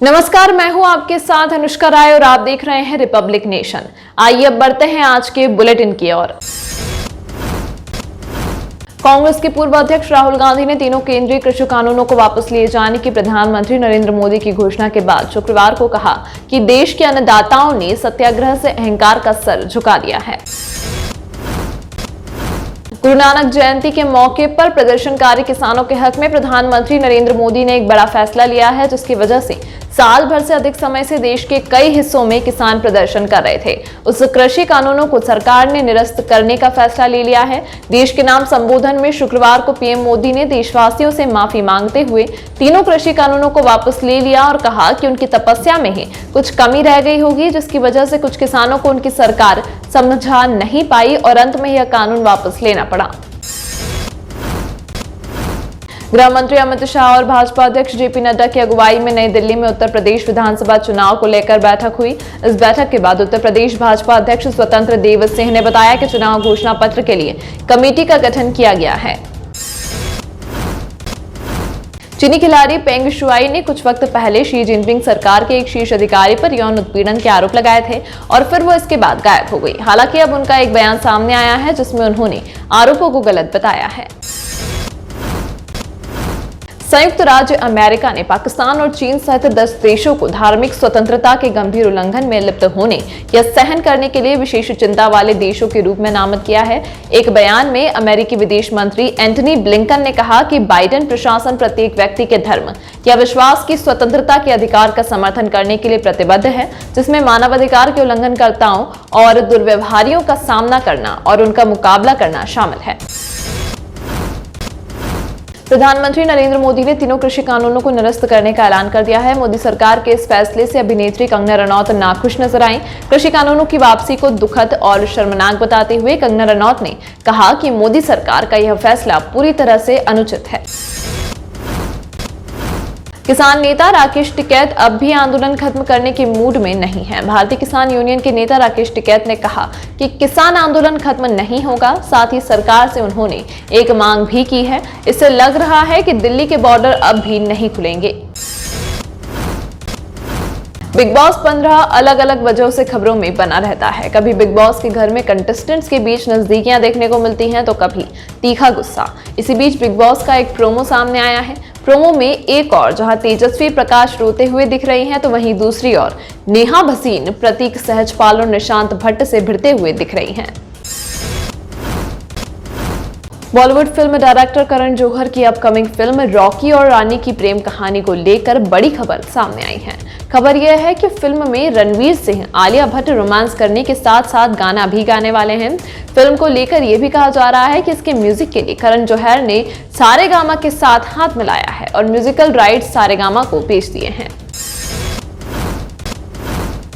नमस्कार, मैं हूं आपके साथ अनुष्का राय और आप देख रहे हैं रिपब्लिक नेशन। आइए अब बढ़ते हैं आज के बुलेटिन की ओर। कांग्रेस के पूर्व अध्यक्ष राहुल गांधी ने तीनों केंद्रीय कृषि कानूनों को वापस लिए जाने की प्रधानमंत्री नरेंद्र मोदी की घोषणा के बाद शुक्रवार को कहा कि देश के अन्नदाताओं ने सत्याग्रह से अहंकार का सर झुका दिया है। गुरु नानक जयंती के मौके पर प्रदर्शनकारी किसानों के हक में प्रधानमंत्री नरेंद्र मोदी ने एक बड़ा फैसला लिया है, जिसकी वजह से साल भर से अधिक समय से देश के कई हिस्सों में किसान प्रदर्शन कर रहे थे। उस कृषि कानूनों को सरकार ने निरस्त करने का फैसला ले लिया है। देश के नाम संबोधन में शुक्रवार को पीएम मोदी ने देशवासियों से माफी मांगते हुए तीनों कृषि कानूनों को वापस ले लिया और कहा कि उनकी तपस्या में ही कुछ कमी रह गई होगी, जिसकी वजह से कुछ किसानों को उनकी सरकार समझा नहीं पाई और अंत में यह कानून वापस लेना पड़ा। गृह मंत्री अमित शाह और भाजपा अध्यक्ष जेपी नड्डा की अगुवाई में नई दिल्ली में उत्तर प्रदेश विधानसभा चुनाव को लेकर बैठक हुई। इस बैठक के बाद उत्तर प्रदेश भाजपा अध्यक्ष स्वतंत्र देव सिंह ने बताया कि चुनाव घोषणा पत्र के लिए कमेटी का गठन किया गया है। चीनी खिलाड़ी पेंग शुआई ने कुछ वक्त पहले शी जिनपिंग सरकार के एक शीर्ष अधिकारी पर यौन उत्पीड़न के आरोप लगाए थे और फिर वो इसके बाद गायब हो गई। हालांकि अब उनका एक बयान सामने आया है जिसमें उन्होंने आरोपों को गलत बताया है। संयुक्त राज्य अमेरिका ने पाकिस्तान और चीन सहित 10 देशों को धार्मिक स्वतंत्रता के गंभीर उल्लंघन में लिप्त होने या सहन करने के लिए विशेष चिंता वाले देशों के रूप में नामित किया है। एक बयान में अमेरिकी विदेश मंत्री एंटनी ब्लिंकन ने कहा कि बाइडेन प्रशासन प्रत्येक व्यक्ति के धर्म या विश्वास की स्वतंत्रता के अधिकार का समर्थन करने के लिए प्रतिबद्ध है, जिसमें मानवाधिकार के उल्लंघनकर्ताओं और दुर्व्यवहारियों का सामना करना और उनका मुकाबला करना शामिल है। प्रधानमंत्री नरेंद्र मोदी ने तीनों कृषि कानूनों को निरस्त करने का ऐलान कर दिया है। मोदी सरकार के इस फैसले से अभिनेत्री कंगना रनौत नाखुश नजर आईं। कृषि कानूनों की वापसी को दुखद और शर्मनाक बताते हुए कंगना रनौत ने कहा कि मोदी सरकार का यह फैसला पूरी तरह से अनुचित है। किसान नेता राकेश टिकैत अब भी आंदोलन खत्म करने के मूड में नहीं है। भारतीय किसान यूनियन के नेता राकेश टिकैत ने कहा कि किसान आंदोलन खत्म नहीं होगा। साथ ही सरकार से उन्होंने एक मांग भी की है। इससे लग रहा है कि दिल्ली के बॉर्डर अब भी नहीं खुलेंगे। बिग बॉस 15 अलग अलग वजहों से खबरों में बना रहता है। कभी बिग बॉस के घर में कंटेस्टेंट्स के बीच नजदीकियां देखने को मिलती हैं तो कभी तीखा गुस्सा। इसी बीच बिग बॉस का एक प्रोमो सामने आया है। प्रोमो में एक और जहां तेजस्वी प्रकाश रोते हुए दिख रही हैं तो वहीं दूसरी ओर नेहा भसीन, प्रतीक सहजपाल और निशांत भट्ट से भिड़ते हुए दिख रही हैं। बॉलीवुड फिल्म डायरेक्टर करण जौहर की अपकमिंग फिल्म रॉकी और रानी की प्रेम कहानी को लेकर बड़ी खबर सामने आई है। खबर यह है कि फिल्म में रणवीर सिंह, आलिया भट्ट रोमांस करने के साथ साथ गाना भी गाने वाले हैं। फिल्म को लेकर यह भी कहा जा रहा है कि इसके म्यूजिक के लिए करण जौहर ने सारेगामा के साथ हाथ मिलाया है और म्यूजिकल राइट्स सारेगामा को बेच दिए हैं।